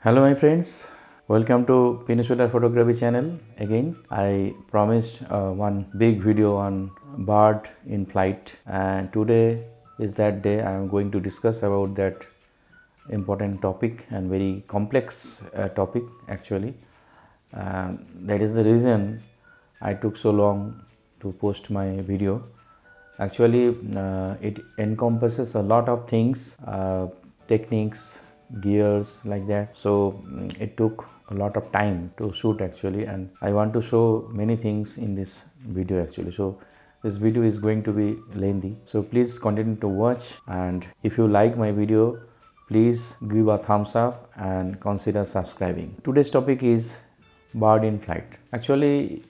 Hello my friends, welcome to Peninsula Photography channel. Again, I promised one big video on bird in flight, and today is that day. I am going to discuss about that important topic and very complex topic actually. That is the reason I took so long to post my video. Actually, it encompasses a lot of things, techniques, gears like that. So it took a lot of time to shoot actually, and I want to show many things in this video actually. So this video is going to be lengthy, so please continue to watch, and if you like my video, please give a thumbs up and consider subscribing. Today's topic is bird in flight. Actually,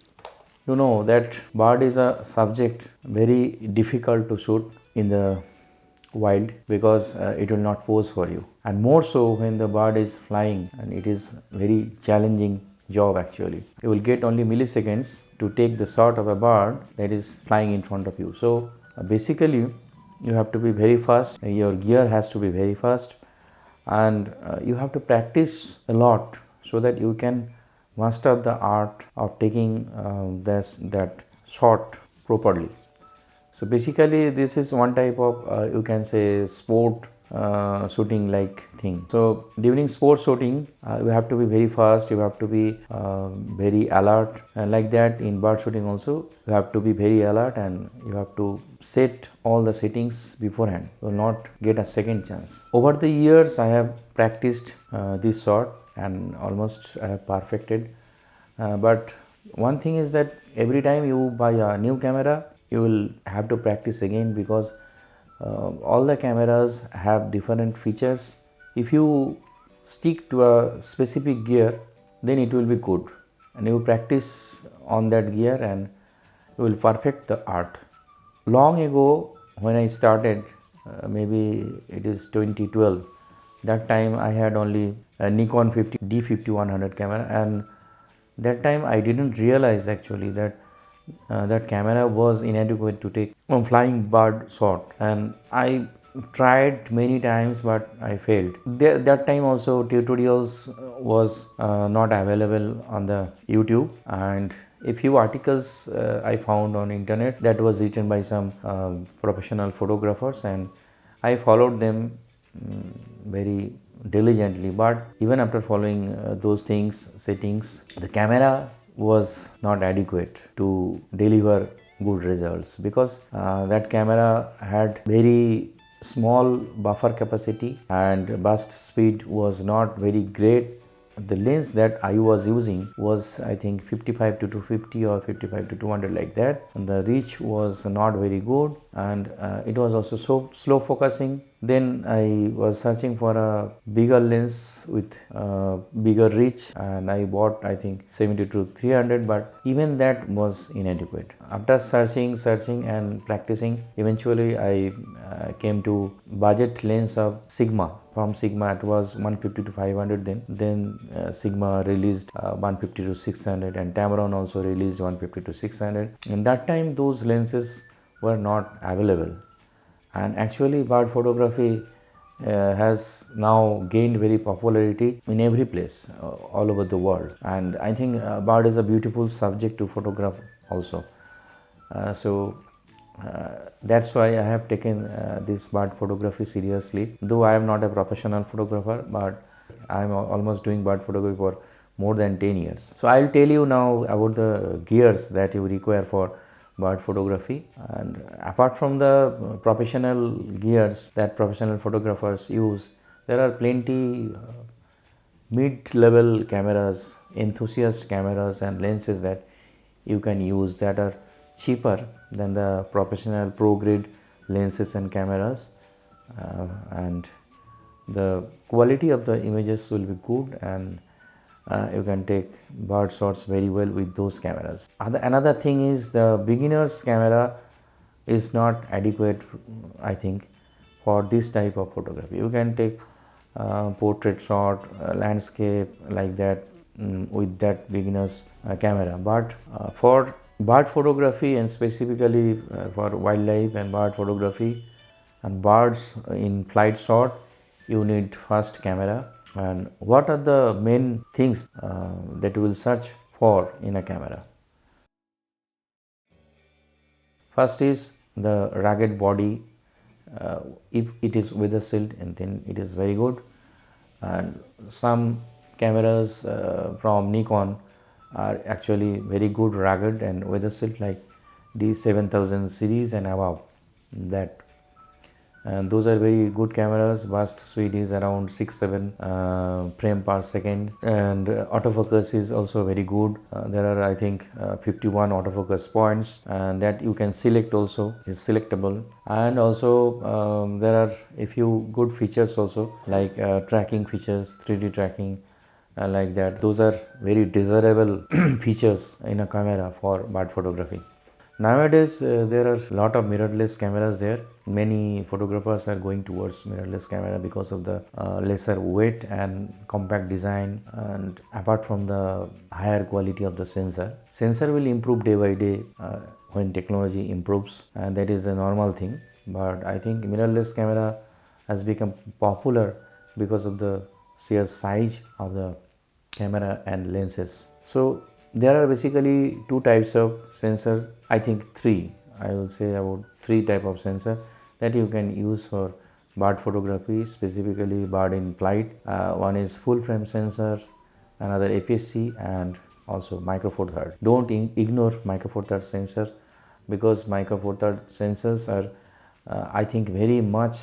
you know that bird is a subject very difficult to shoot in the wild because it will not pose for you, and more so when the bird is flying, and it is very challenging job actually. You will get only milliseconds to take the shot of a bird that is flying in front of you. So basically you have to be very fast, your gear has to be very fast, and you have to practice a lot so that you can master the art of taking that shot properly. So basically this is one type of you can say sport shooting like thing. So during sport shooting you have to be very fast, you have to be very alert, and like that in bird shooting also you have to be very alert, and you have to set all the settings beforehand. You will not get a second chance. Over the years I have practiced this shot and almost I have perfected, but one thing is that every time you buy a new camera you will have to practice again, because all the cameras have different features. If you stick to a specific gear, then it will be good, and you practice on that gear and you will perfect the art. Long ago when I started, maybe it is 2012, that time I had only a Nikon D5100 camera, and that time I didn't realize actually that that camera was inadequate to take a flying bird shot, and I tried many times but I failed. That time also tutorials was not available on the YouTube, and a few articles I found on internet that was written by some professional photographers, and I followed them very diligently. But even after following those things, settings, the camera was not adequate to deliver good results, because that camera had very small buffer capacity and burst speed was not very great. The lens that I was using was I think 55 to 250 or 55 to 200 like that, and the reach was not very good, and it was also so slow focusing. Then I was searching for a bigger lens with bigger reach, and I bought I think 70 to 300, but even that was inadequate. After searching and practicing, eventually I came to budget lens of Sigma. From Sigma it was 150 to 500, then Sigma released 150 to 600, and Tamron also released 150 to 600. In that time those lenses were not available, and actually bird photography has now gained very popularity in every place all over the world, and I think bird is a beautiful subject to photograph also. That's why I have taken this bird photography seriously. Though I am not a professional photographer, but I am almost doing bird photography for more than 10 years. So I will tell you now about the gears that you require for bird photography. And apart from the professional gears that professional photographers use, there are plenty mid-level cameras, enthusiast cameras and lenses that you can use that are cheaper than the professional pro grade lenses and cameras, and the quality of the images will be good, and you can take bird shots very well with those cameras. Another thing is the beginner's camera is not adequate, I think, for this type of photography. You can take portrait shot, landscape like that with that beginner's camera, but for bird photography, and specifically for wildlife and bird photography and birds in flight shot, you need fast camera, And what are the main things that you will search for in a camera? First is the rugged body. If it is with a silt, and then it is very good. And some cameras from Nikon are actually very good rugged and weather silt, like D7000 series and above that. And those are very good cameras. Burst speed is around 6-7 frame per second, and autofocus is also very good. There are, I think, 51 autofocus points, and that you can select also, is selectable. And also there are a few good features also, like tracking features, 3D tracking, like that. Those are very desirable features in a camera for bird photography. Nowadays there are a lot of mirrorless cameras there. Many photographers are going towards mirrorless camera because of the lesser weight and compact design, and apart from the higher quality of the sensor. Sensor will improve day by day when technology improves, and that is a normal thing. But I think mirrorless camera has become popular because of the sheer size of the camera and lenses. So there are basically two types of sensor, I think three. I will say about three type of sensor that you can use for bird photography, specifically bird in flight. One is full frame sensor, another APS-C, and also micro four third. Don't ignore micro four third sensor, because micro four third sensors are I think very much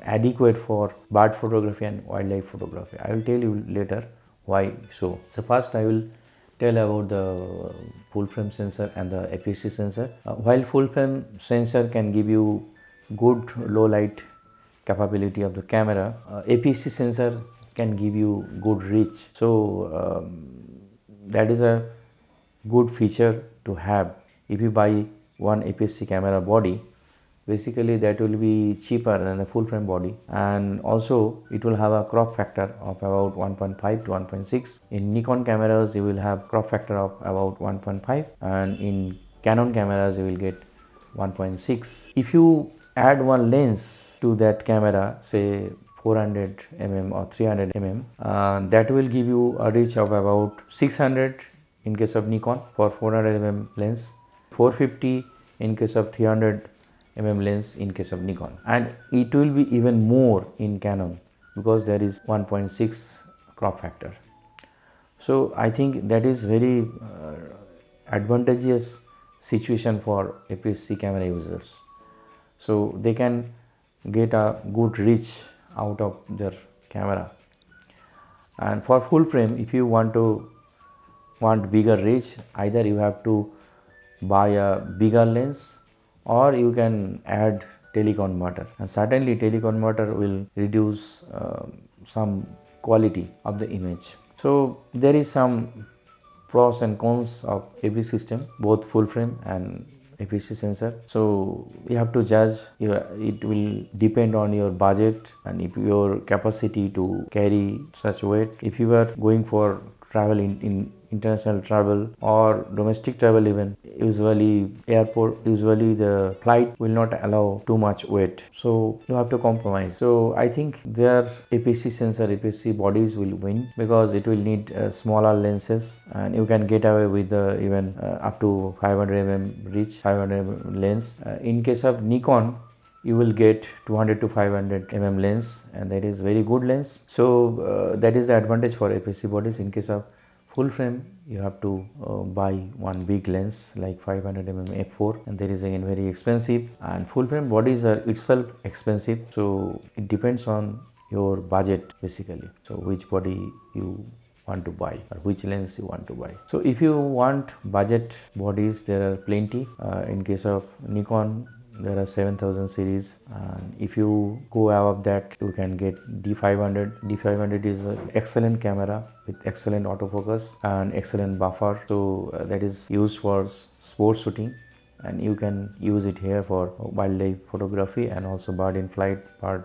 adequate for bird photography and wildlife photography. I will tell you later why so. So first I will tell about the full frame sensor and the APS-C sensor. While full frame sensor can give you good low light capability of the camera, APS-C sensor can give you good reach. So that is a good feature to have. If you buy one APS-C camera body, basically that will be cheaper than a full frame body, and also it will have a crop factor of about 1.5 to 1.6. In Nikon cameras you will have crop factor of about 1.5, and in Canon cameras you will get 1.6. If you add one lens to that camera, say 400 mm or 300 mm, that will give you a reach of about 600 in case of Nikon for 400 mm lens, 450 in case of 300 mm lens in case of Nikon, and it will be even more in Canon because there is 1.6 crop factor. So I think that is very advantageous situation for APS-C camera users. So they can get a good reach out of their camera. And for full frame, if you want bigger reach, either you have to buy a bigger lens, or you can add teleconverter, and certainly teleconverter will reduce some quality of the image. So there is some pros and cons of every system, both full frame and APS-C sensor. So you have to judge. It will depend on your budget and if your capacity to carry such weight. If you are going for travel in international travel or domestic travel, even usually the flight will not allow too much weight, so you have to compromise. So I think their APS-C sensor, APS-C bodies will win because it will need smaller lenses, and you can get away with even up to 500 mm reach, 500 mm lens. In case of Nikon, you will get 200 to 500 mm lens, and that is very good lens. So that is the advantage for APS-C bodies. In case of full frame, you have to buy one big lens like 500 mm f4, and that is again very expensive, and full frame bodies are itself expensive. So it depends on your budget basically, so which body you want to buy or which lens you want to buy. So if you want budget bodies, there are plenty. In case of Nikon, there are 7000 series, and if you go above that, you can get D500. D500 is an excellent camera with excellent autofocus and excellent buffer. So that is used for sports shooting, and you can use it here for wildlife photography and also bird in flight, bird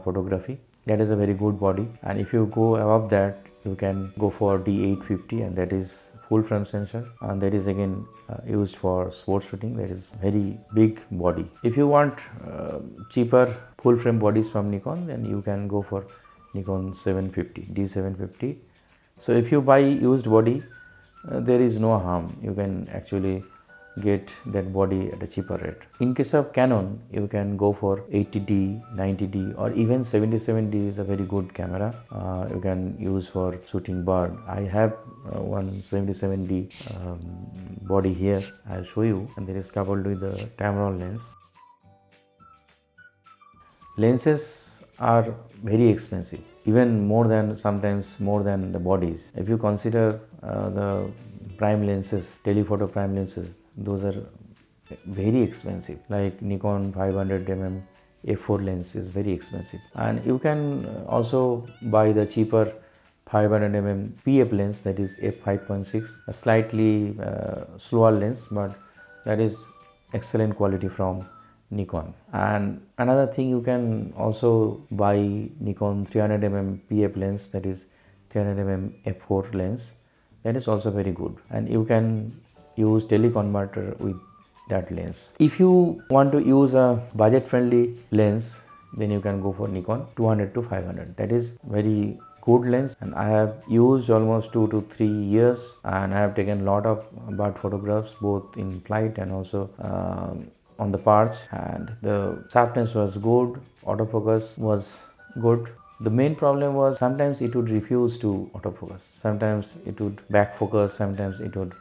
photography. That is a very good body. And if you go above that, you can go for D850, and that is full frame sensor, and that is again used for sports shooting. That is very big body. If you want cheaper full frame bodies from Nikon, then you can go for Nikon 750 D750. So if you buy used body, there is no harm. You can actually get that body at a cheaper rate. In case of Canon, you can go for 80D, 90D, or even 77D is a very good camera. You can use for shooting bird. I have one 77D body here. I'll show you, and that is coupled with the Tamron lens. Lenses are very expensive, even sometimes more than the bodies. If you consider the prime lenses, telephoto prime lenses, those are very expensive. Like Nikon 500mm f4 lens is very expensive, and you can also buy the cheaper 500mm PF lens, that is f5.6, a slightly slower lens, but that is excellent quality from Nikon. And another thing, you can also buy Nikon 300mm PF lens, that is 300mm f4 lens. That is also very good, and you can use teleconverter with that lens. If you want to use a budget friendly lens, then you can go for Nikon 200 to 500. That is very good lens, and I have used almost 2 to 3 years, and I have taken a lot of bird photographs both in flight and also on the perch, and the sharpness was good, autofocus was good. The main problem was sometimes it would refuse to autofocus, sometimes it would back focus, sometimes it would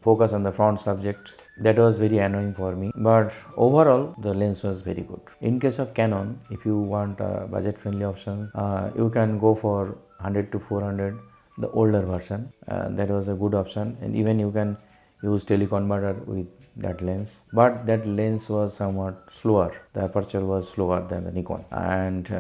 focus on the front subject. That was very annoying for me, but overall the lens was very good. In case of Canon, if you want a budget friendly option, you can go for 100 to 400, the older version. That was a good option, and even you can use teleconverter with that lens, but that lens was somewhat slower. The aperture was slower than the Nikon. And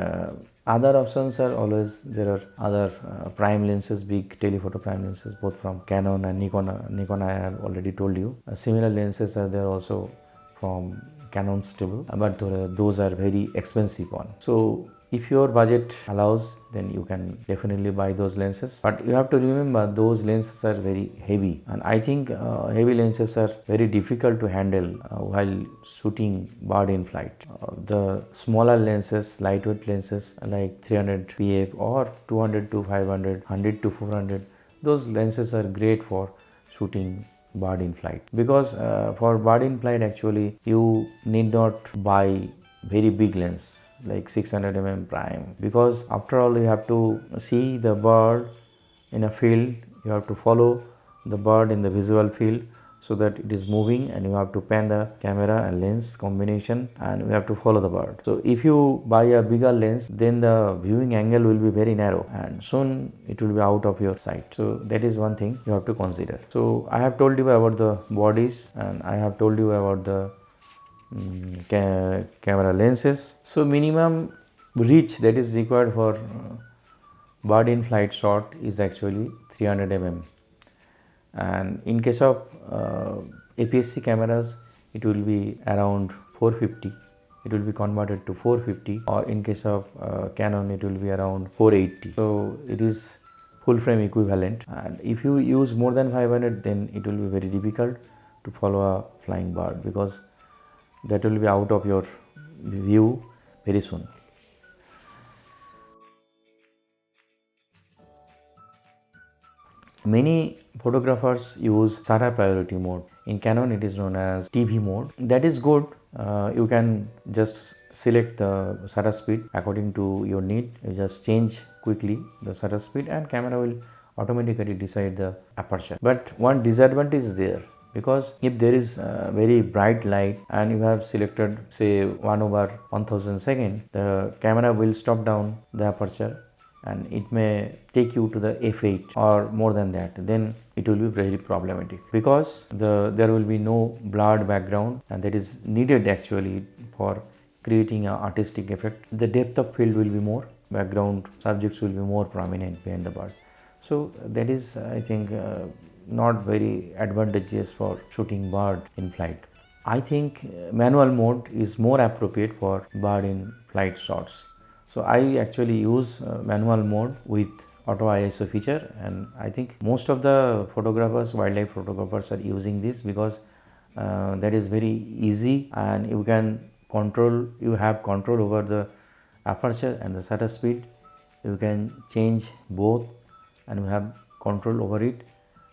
other options are always, there are other prime lenses, big telephoto prime lenses, both from Canon and Nikon. Nikon I have already told you. Similar lenses are there also from Canon stable, but those are very expensive one. So if your budget allows, then you can definitely buy those lenses, but you have to remember those lenses are very heavy, and I think heavy lenses are very difficult to handle while shooting bird in flight. The smaller lenses, lightweight lenses like 300 PF or 200 to 500, 100 to 400, those lenses are great for shooting bird in flight, because for bird in flight actually you need not buy very big lens like 600mm prime, because after all you have to see the bird in a field, you have to follow the bird in the visual field so that it is moving, and you have to pan the camera and lens combination, and you have to follow the bird. So if you buy a bigger lens, then the viewing angle will be very narrow, and soon it will be out of your sight. So that is one thing you have to consider. So I have told you about the bodies, and I have told you about the camera lenses. So minimum reach that is required for bird in flight shot is actually 300mm, and in case of APS-C cameras it will be around 450. It will be converted to 450, or in case of Canon it will be around 480. So it is full frame equivalent, and if you use more than 500, then it will be very difficult to follow a flying bird, because that will be out of your view very soon. Many photographers use shutter priority mode. In Canon it is known as TV mode. That is good. You can just select the shutter speed according to your need. You just change quickly the shutter speed, and camera will automatically decide the aperture. But one disadvantage is there, because if there is very bright light and you have selected say 1/1000 second, the camera will stop down the aperture and it may take you to the f8 or more than that. Then it will be very problematic, because there will be no blurred background, and that is needed actually for creating an artistic effect. The depth of field will be more, background subjects will be more prominent behind the bird. So that is, I think, not very advantageous for shooting bird in flight. I think manual mode is more appropriate for bird in flight shots. So I actually use manual mode with auto ISO feature, and I think most of the photographers, wildlife photographers, are using this, because that is very easy, and you have control over the aperture and the shutter speed. you can change both and you have control over it,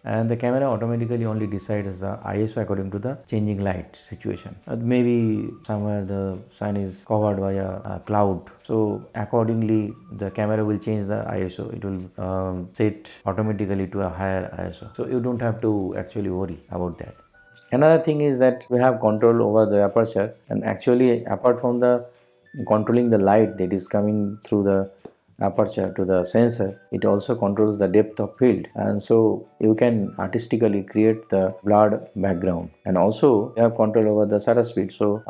and the camera automatically only decides the ISO according to the changing light situation. Maybe somewhere the sun is covered by a cloud, so accordingly the camera will change the ISO. It will set automatically to a higher ISO, so you don't have to actually worry about that. Another thing is that we have control over the aperture, and actually apart from the controlling the light that is coming through the aperture to the sensor, it also controls the depth of field, and so you can artistically create the blurred background, and also you have control over the shutter speed, so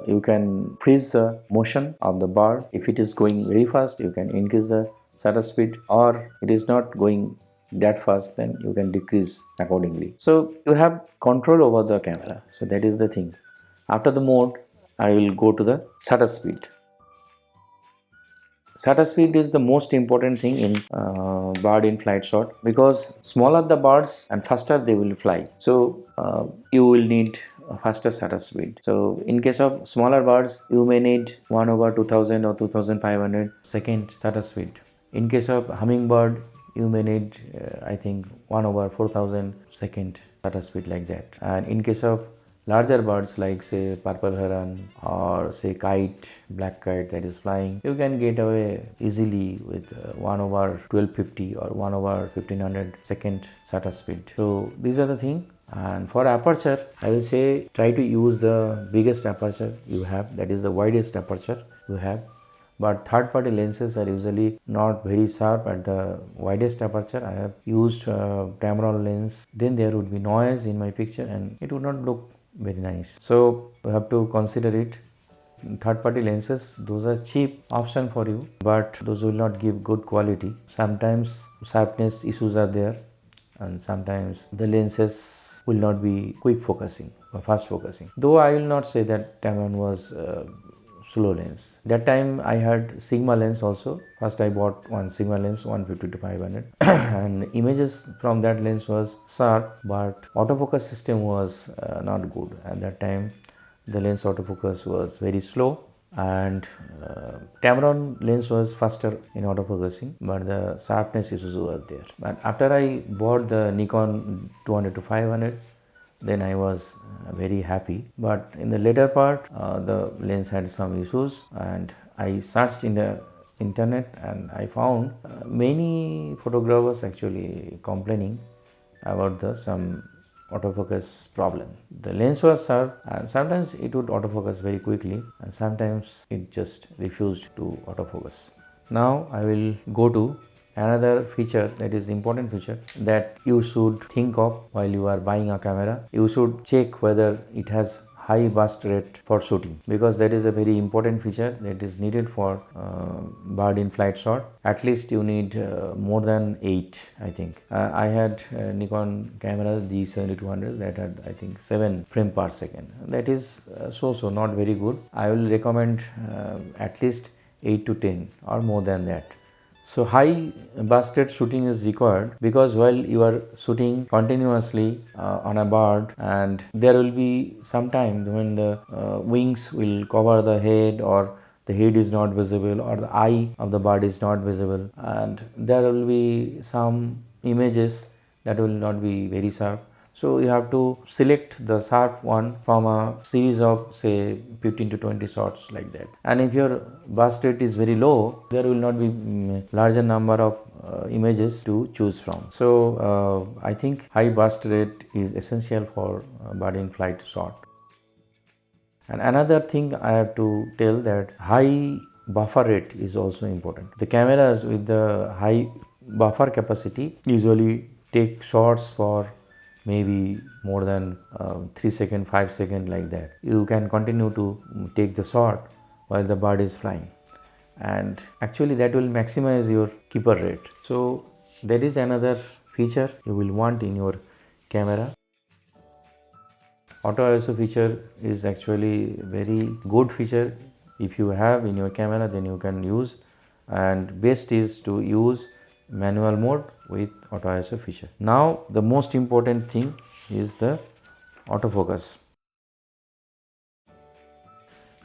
you can freeze the motion of the bird. If it is going very fast, you can increase the shutter speed, or it is not going that fast, then you can decrease accordingly. So you have control over the camera, so that is the thing. After the mode, I will go to the shutter speed. Shutter speed is the most important thing in bird in flight shot, because smaller the birds and faster they will fly. So you will need a faster shutter speed. So in case of smaller birds, you may need 1/2000 or 2500 second shutter speed. In case of hummingbird, you may need I think 1/4000 second shutter speed, like that. And in case of larger birds like say purple heron or say kite, black kite that is flying, you can get away easily with 1/1250 or 1/1500 second shutter speed. So these are the thing. And for aperture, I will say try to use the biggest aperture you have, that is the widest aperture you have. But third party lenses are usually not very sharp at the widest aperture. I have used Tamron lens, then there would be noise in my picture and it would not look very nice. So you have to consider it. Third party lenses, those are cheap option for you, but those will not give good quality. Sometimes sharpness issues are there, and sometimes the lenses will not be quick focusing or fast focusing. Though I will not say that Tamron was slow lens. That time I had Sigma lens also. First I bought one Sigma lens 150 to 500 and images from that lens was sharp, but autofocus system was not good. At that time the lens autofocus was very slow, and Tamron lens was faster in autofocusing, but the sharpness issues were there. But after I bought the Nikon 200 to 500, then I was very happy. But in the later part, the lens had some issues, and I searched in the internet and I found many photographers actually complaining about some autofocus problem. The lens was sharp and sometimes it would autofocus very quickly and sometimes it just refused to autofocus. Now I will go to another feature, that is important feature that you should think of while you are buying a camera. You should check whether it has high burst rate for shooting, because that is a very important feature that is needed for bird in flight shot. At least you need more than 8, I think. I had Nikon cameras D7200 that had I think 7 frames per second. That is so not very good. I will recommend at least 8 to 10 or more than that. So high burst rate shooting is required, because while you are shooting continuously on a bird, and there will be some time when the wings will cover the head, or the head is not visible, or the eye of the bird is not visible, and there will be some images that will not be very sharp. So you have to select the sharp one from a series of say 15 to 20 shots, like that. And if your burst rate is very low, there will not be larger number of images to choose from. So I think high burst rate is essential for bird in flight shot. And another thing I have to tell, that high buffer rate is also important. The cameras with the high buffer capacity usually take shots for maybe more than 3 seconds, 5 seconds, like that. You can continue to take the shot while the bird is flying, and actually that will maximize your keeper rate. So that is another feature you will want in your camera. Auto ISO feature is actually very good feature. If you have in your camera, then you can use, and best is to use manual mode with auto ISO feature. Now the most important thing is the autofocus.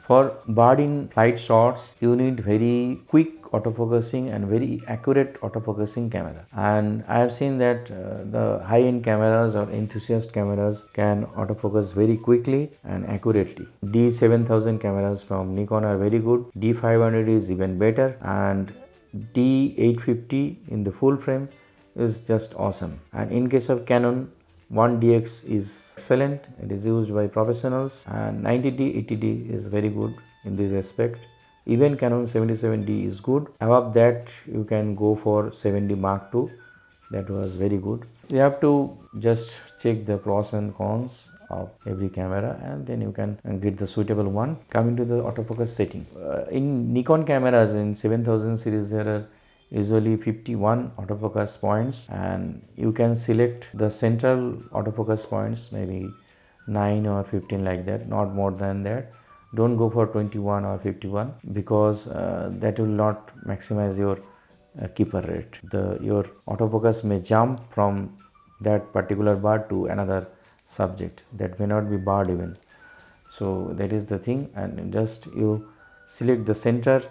For bird in flight shots, you need very quick autofocusing and very accurate autofocusing camera. And I have seen that the high-end cameras or enthusiast cameras can autofocus very quickly and accurately. D7000 cameras from Nikon are very good. D500 is even better, and D850 in the full frame is just awesome. And in case of Canon, 1DX is excellent. It is used by professionals, and 90D, 80D is very good in this aspect. Even Canon 77D is good. Above that, you can go for 7D Mark II. That was very good. You have to just check the pros and cons of every camera, and then you can get the suitable one. Coming to the autofocus setting, in Nikon cameras in 7000 series, there are usually 51 autofocus points, and you can select the central autofocus points, maybe 9 or 15 like that, not more than that. Don't go for 21 or 51 because that will not maximize your keeper rate. Your autofocus may jump from that particular bird to another subject that may not be bird even. So that is the thing, and just you select the center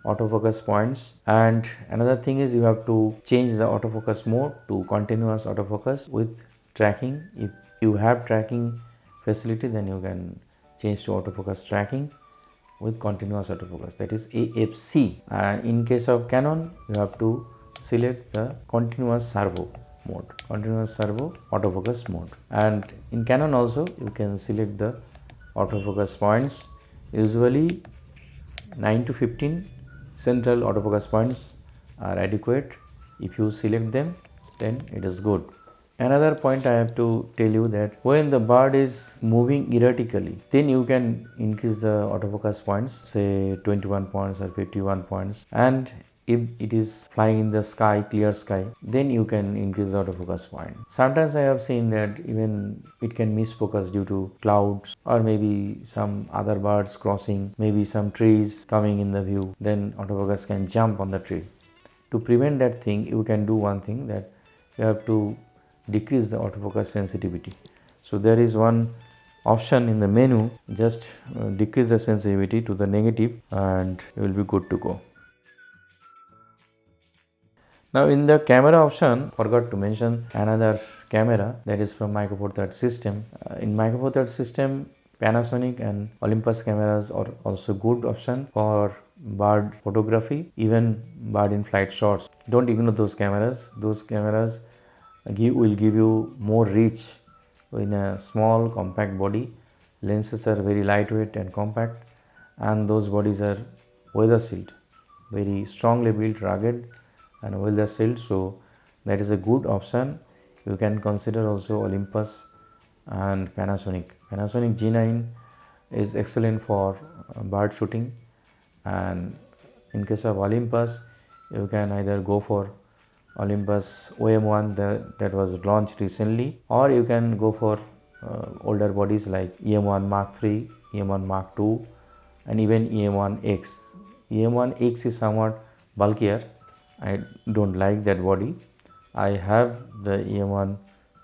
autofocus points. And another thing is you have to change the autofocus mode to continuous autofocus with tracking. If you have tracking facility, then you can change to autofocus tracking with continuous autofocus, that is AFC. And in case of Canon, you have to select the continuous servo mode, continuous servo autofocus mode. And in Canon also you can select the autofocus points, usually 9 to 15 central autofocus points are adequate. If you select them, then it is good. Another point I have to tell you that when the bird is moving erratically, then you can increase the autofocus points, say 21 points or 51 points. And if it is flying in the sky, clear sky, then you can increase the autofocus point. Sometimes I have seen that even it can miss focus due to clouds or maybe some other birds crossing, maybe some trees coming in the view, then autofocus can jump on the tree. To prevent that thing, you can do one thing, that you have to decrease the autofocus sensitivity. So there is one option in the menu, just decrease the sensitivity to the negative and you will be good to go. Now in the camera option, forgot to mention another camera that is from Micro Four Thirds system. In Micro Four Thirds system, Panasonic and Olympus cameras are also good option for bird photography, even bird in flight shots. Don't ignore those cameras. Those cameras will give you more reach in a small compact body. Lenses are very lightweight and compact, and those bodies are weather sealed, very strongly built, rugged and weather sealed. So that is a good option. You can consider also Olympus and Panasonic. Panasonic G9 is excellent for bird shooting, and in case of Olympus, you can either go for Olympus OM1 that was launched recently, or you can go for older bodies like EM1 Mark III, EM1 Mark II, and even EM1X. EM1X is somewhat bulkier. I don't like that body. I have the EM1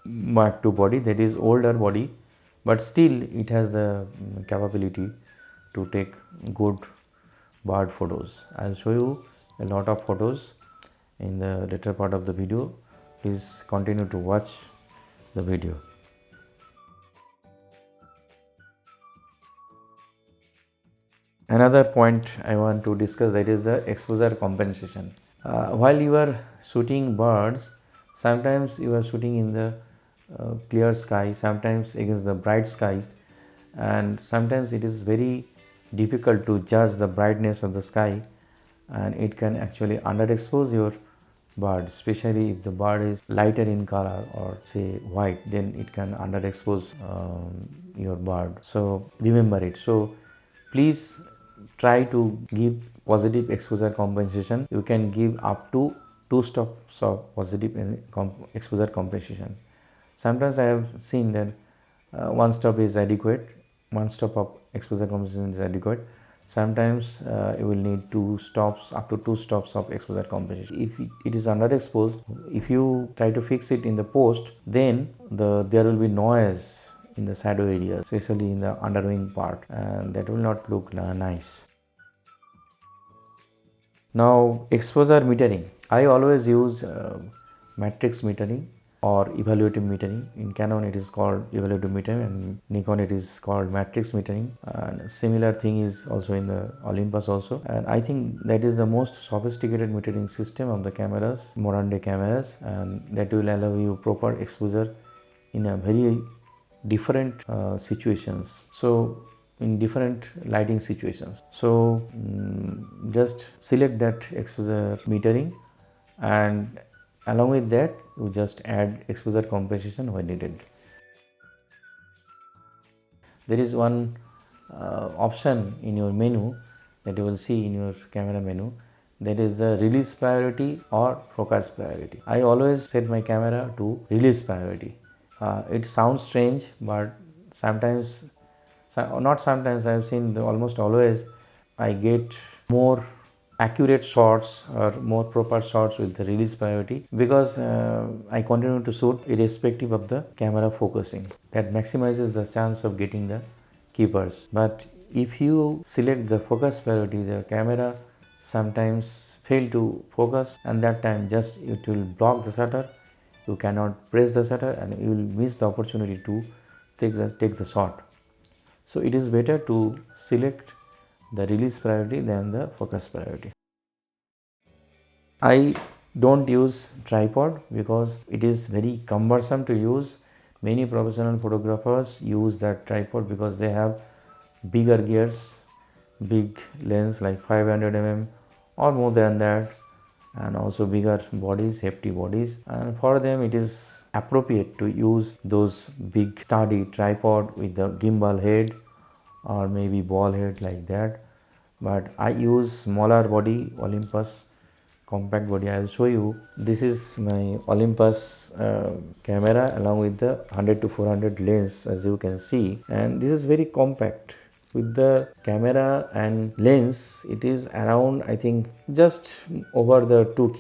Mark II body, that is older body, but still it has the capability to take good bird photos. I'll show you a lot of photos in the later part of the video. Please continue to watch the video. Another point I want to discuss, that is the exposure compensation. While you are shooting birds, sometimes you are shooting in the clear sky, sometimes against the bright sky, and sometimes it is very difficult to judge the brightness of the sky, and it can actually underexpose your bird, especially if the bird is lighter in color or say white, then it can underexpose your bird. So remember it. So please try to give positive exposure compensation. You can give up to 2 stops of positive exposure compensation. Sometimes I have seen that 1 stop is adequate, 1 stop of exposure compensation is adequate. Sometimes you will need 2 stops, up to 2 stops of exposure compensation. If it is underexposed, if you try to fix it in the post, then there will be noise in the shadow area, especially in the underwing part, and that will not look nice. Now, exposure metering. I always use matrix metering or evaluative metering. In Canon it is called evaluative metering, and Nikon it is called matrix metering. And similar thing is also in the Olympus also. And I think that is the most sophisticated metering system of the cameras, modern day cameras, and that will allow you proper exposure in a very different situations. So in different lighting situations. So just select that exposure metering, and along with that you just add exposure compensation when needed. There is one option in your menu that you will see in your camera menu, that is the release priority or focus priority. I always set my camera to release priority. It sounds strange, but sometimes, not sometimes, I have seen almost always I get more accurate shots or more proper shots with the release priority, because I continue to shoot irrespective of the camera focusing. That maximizes the chance of getting the keepers. But if you select the focus priority, the camera sometimes fail to focus, and that time just it will block the shutter. You cannot press the shutter and you will miss the opportunity to take the shot. So it is better to select the release priority than the focus priority. I don't use tripod because it is very cumbersome to use. Many professional photographers use that tripod because they have bigger gears, big lens like 500 mm or more than that, and also bigger bodies, hefty bodies, and for them it is appropriate to use those big sturdy tripod with the gimbal head or maybe ball head like that. But I use smaller body Olympus compact body. I will show you. This is my Olympus camera along with the 100 to 400 lens, as you can see, and this is very compact. With the camera and lens, it is around, I think, just over the 2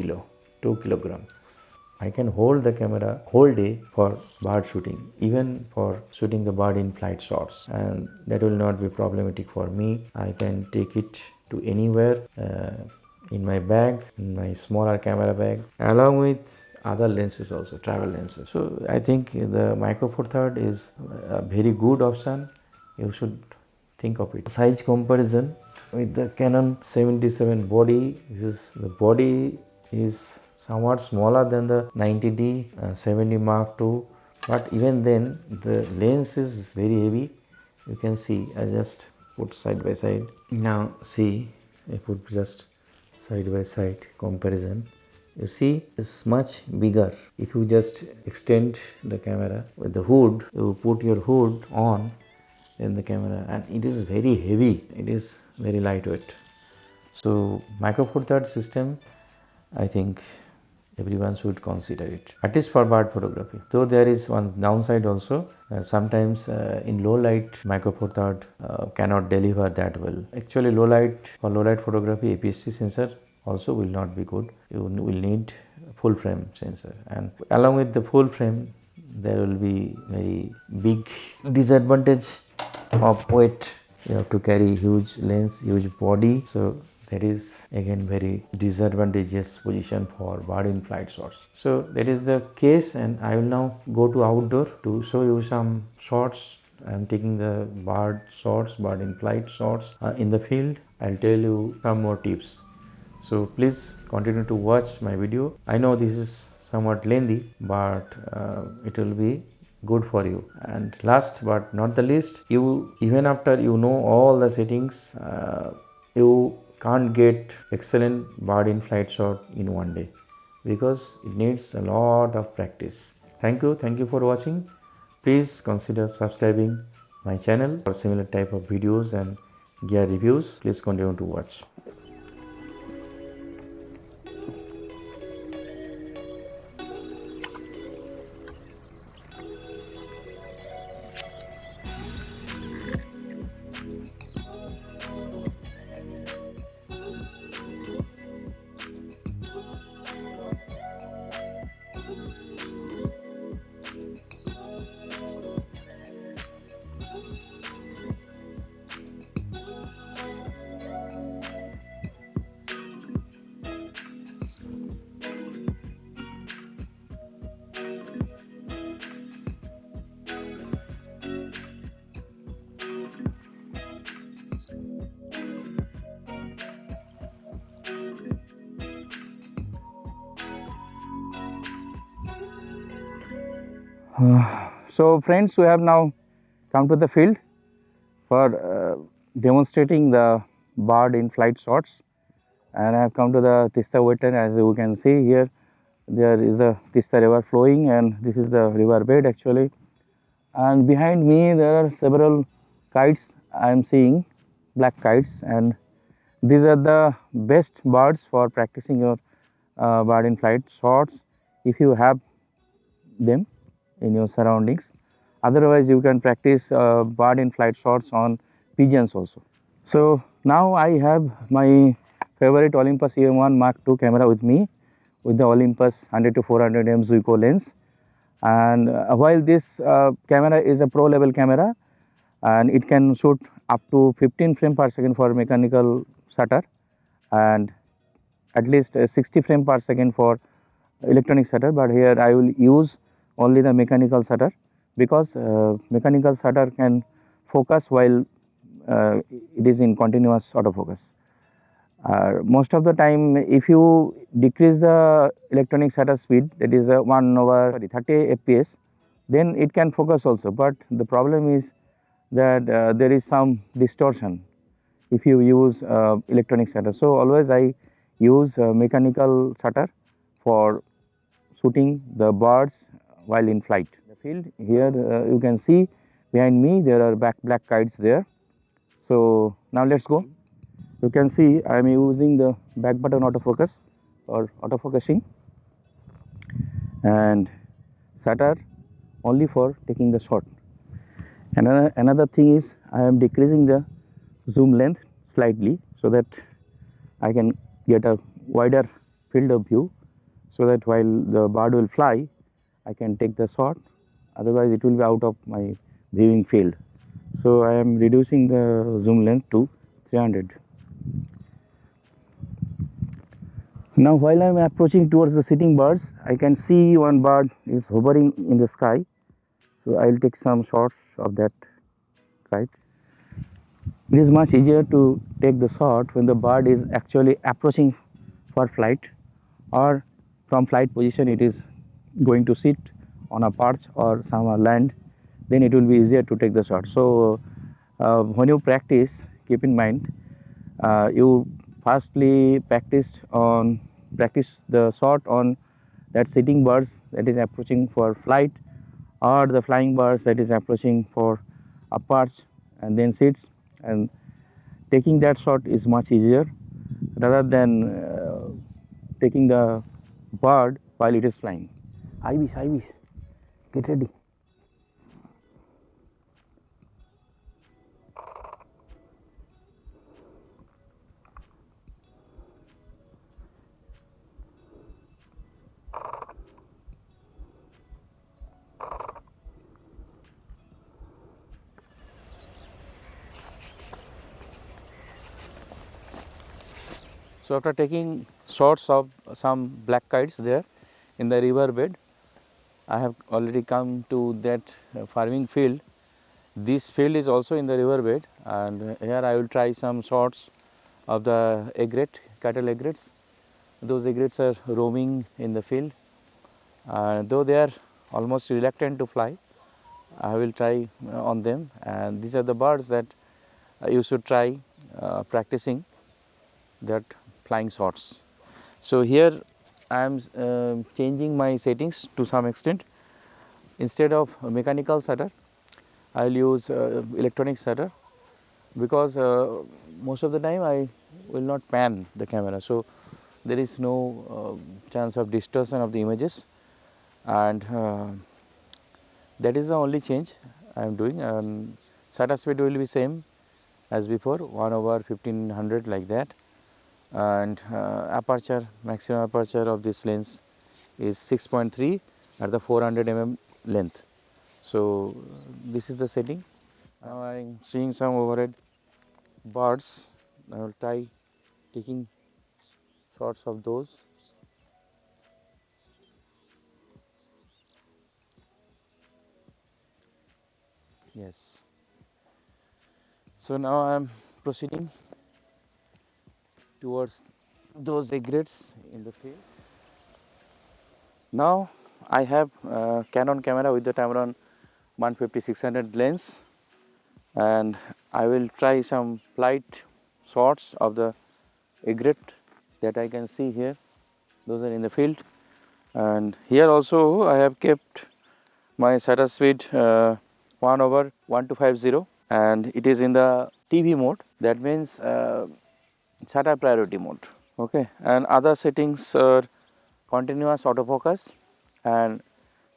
kilogram. I can hold the camera whole day for bird shooting, even for shooting the bird in flight shots, and that will not be problematic for me. I can take it to anywhere in my bag, in my smaller camera bag, along with other lenses also, travel lenses. So I think the Micro Four Third is a very good option. You should think of it. Size comparison with the Canon 77 body. The body is somewhat smaller than the 90D 70 Mark II, but even then the lens is very heavy. You can see, I just put side by side. Now see, I put just side by side comparison. You see, it's much bigger. If you just extend the camera with the hood, you put your hood on in the camera, and it is very heavy. It is very lightweight. So Micro Four Third system, I think everyone should consider it, at least for bird photography. Though there is one downside also. Sometimes in low light, Micro Four Third cannot deliver that well. Actually, low light photography, APS-C sensor also will not be good. You will need full frame sensor, and along with the full frame, there will be very big disadvantage of weight. You have to carry huge lens, huge body. So that is again very disadvantageous position for bird in flight shots. So that is the case, and I will now go to outdoor to show you some shots. I am taking the bird shots, bird in flight shots in the field. I'll tell you some more tips. So please continue to watch my video. I know this is somewhat lengthy, but it will be good for you. And last but not the least, you, even after you know all the settings, you can't get excellent bird in flight shot in one day, because it needs a lot of practice. Thank you for watching. Please consider subscribing my channel for similar type of videos and gear reviews. Please continue to watch. So friends, we have now come to the field for demonstrating the bird in flight shots, and I have come to the Tista wetland. As you can see here, there is the Tista river flowing, and this is the river bed actually. And behind me there are several kites I am seeing, black kites, and these are the best birds for practicing your bird in flight shots if you have them in your surroundings. Otherwise, you can practice bird in flight shots on pigeons also. So now I have my favorite Olympus EM1 Mark II camera with me, with the Olympus 100 to 400 mm Zuiko lens. And while this camera is a pro level camera, and it can shoot up to 15 frame per second for mechanical shutter, and at least 60 frame per second for electronic shutter, but here I will use only the mechanical shutter, because mechanical shutter can focus while it is in continuous autofocus. Most of the time, if you decrease the electronic shutter speed, that is 1 over 30 fps, then it can focus also, but the problem is that there is some distortion if you use electronic shutter. So always I use mechanical shutter for shooting the birds while in flight. The field here, you can see behind me there are black kites there. So now let's go. You can see I am using the back button autofocus or autofocusing, and shutter only for taking the shot. Another thing is I am decreasing the zoom length slightly so that I can get a wider field of view, so that while the bird will fly, I can take the shot, otherwise it will be out of my viewing field. So I am reducing the zoom length to 300. Now while I am approaching towards the sitting birds, I can see one bird is hovering in the sky. So I will take some shots of that kite. It is much easier to take the shot when the bird is actually approaching for flight, or from flight position it is going to sit on a perch or some land, then it will be easier to take the shot. So when you practice, keep in mind you firstly practice the shot on that sitting birds that is approaching for flight, or the flying birds that is approaching for a perch and then sits, and taking that shot is much easier rather than taking the bird while it is flying. Ibis, get ready. So after taking shots of some black kites there in the river bed, I have already come to that farming field. This field is also in the river bed, and here I will try some shots of the egret, cattle egrets. Those egrets are roaming in the field, though they are almost reluctant to fly. I will try on them, and these are the birds that you should try practicing that flying shots. So here I am changing my settings to some extent. Instead of mechanical shutter, I will use electronic shutter, because most of the time I will not pan the camera, so there is no chance of distortion of the images, and that is the only change I am doing. And shutter speed will be same as before, 1 over 1500 like that, and aperture, maximum aperture of this lens is 6.3 at the 400 mm length. So this is the setting. Now I am seeing some overhead birds. I will try taking shots of those. Yes. So now I am proceeding towards those egrets in the field. Now I have Canon camera with the Tamron 150-600 lens, and I will try some flight shots of the egret that I can see here. Those are in the field, and here also I have kept my shutter speed 1/1250, and it is in the TV mode. That means shutter priority mode. Okay, and other settings are continuous autofocus, and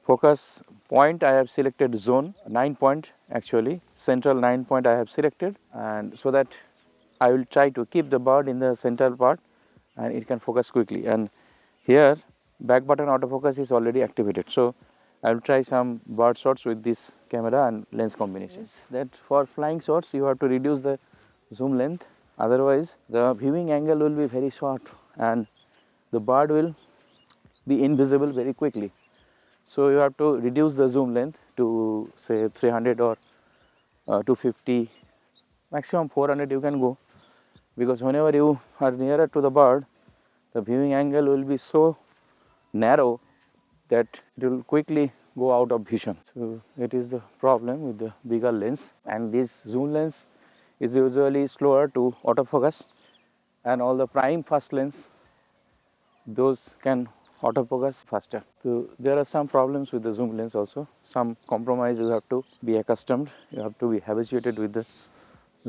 focus point I have selected zone 9 point, actually central 9 point I have selected, and so that I will try to keep the bird in the central part and it can focus quickly. And here back button autofocus is already activated, so I will try some bird shots with this camera and lens combinations. That for flying shots you have to reduce the zoom length, otherwise the viewing angle will be very short and the bird will be invisible very quickly. So you have to reduce the zoom length to say 300 or 250, maximum 400 you can go, because whenever you are nearer to the bird, the viewing angle will be so narrow that it will quickly go out of vision. So it is the problem with the bigger lens, and this zoom lens is usually slower to autofocus, and all the prime fast lens, those can autofocus faster. So there are some problems with the zoom lens also. Some compromise you have to be accustomed, you have to be habituated with the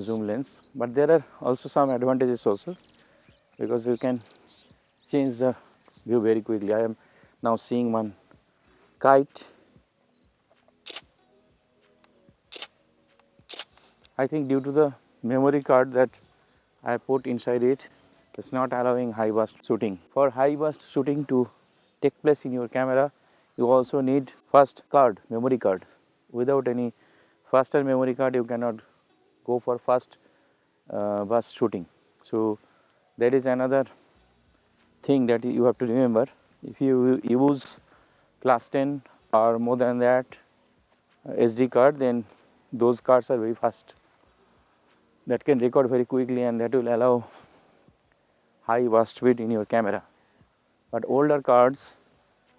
zoom lens. But there are also some advantages also, because you can change the view very quickly. I am now seeing one kite. I think due to the memory card that I put inside it, it's not allowing high burst shooting. For high burst shooting to take place in your camera, you also need fast card, memory card. Without any faster memory card, you cannot go for fast burst shooting. So that is another thing that you have to remember. If you use class 10 or more than that SD card, then those cards are very fast. That can record very quickly and that will allow high burst speed in your camera. But older cards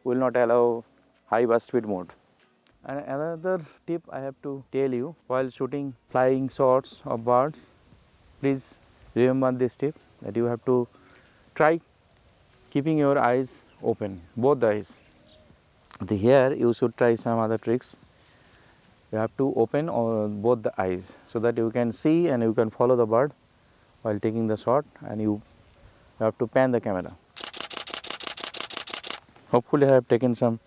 will not allow high burst speed mode. And another tip I have to tell you, while shooting flying shots of birds, please remember this tip, that you have to try keeping your eyes open, both the eyes. Here you should try some other tricks. You have to open both the eyes so that you can see and you can follow the bird while taking the shot, and you have to pan the camera. Hopefully I have taken some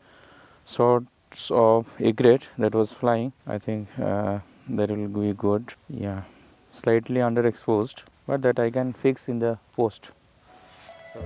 shots of egret that was flying. I think that will be good. Yeah, slightly underexposed, but that I can fix in the post. So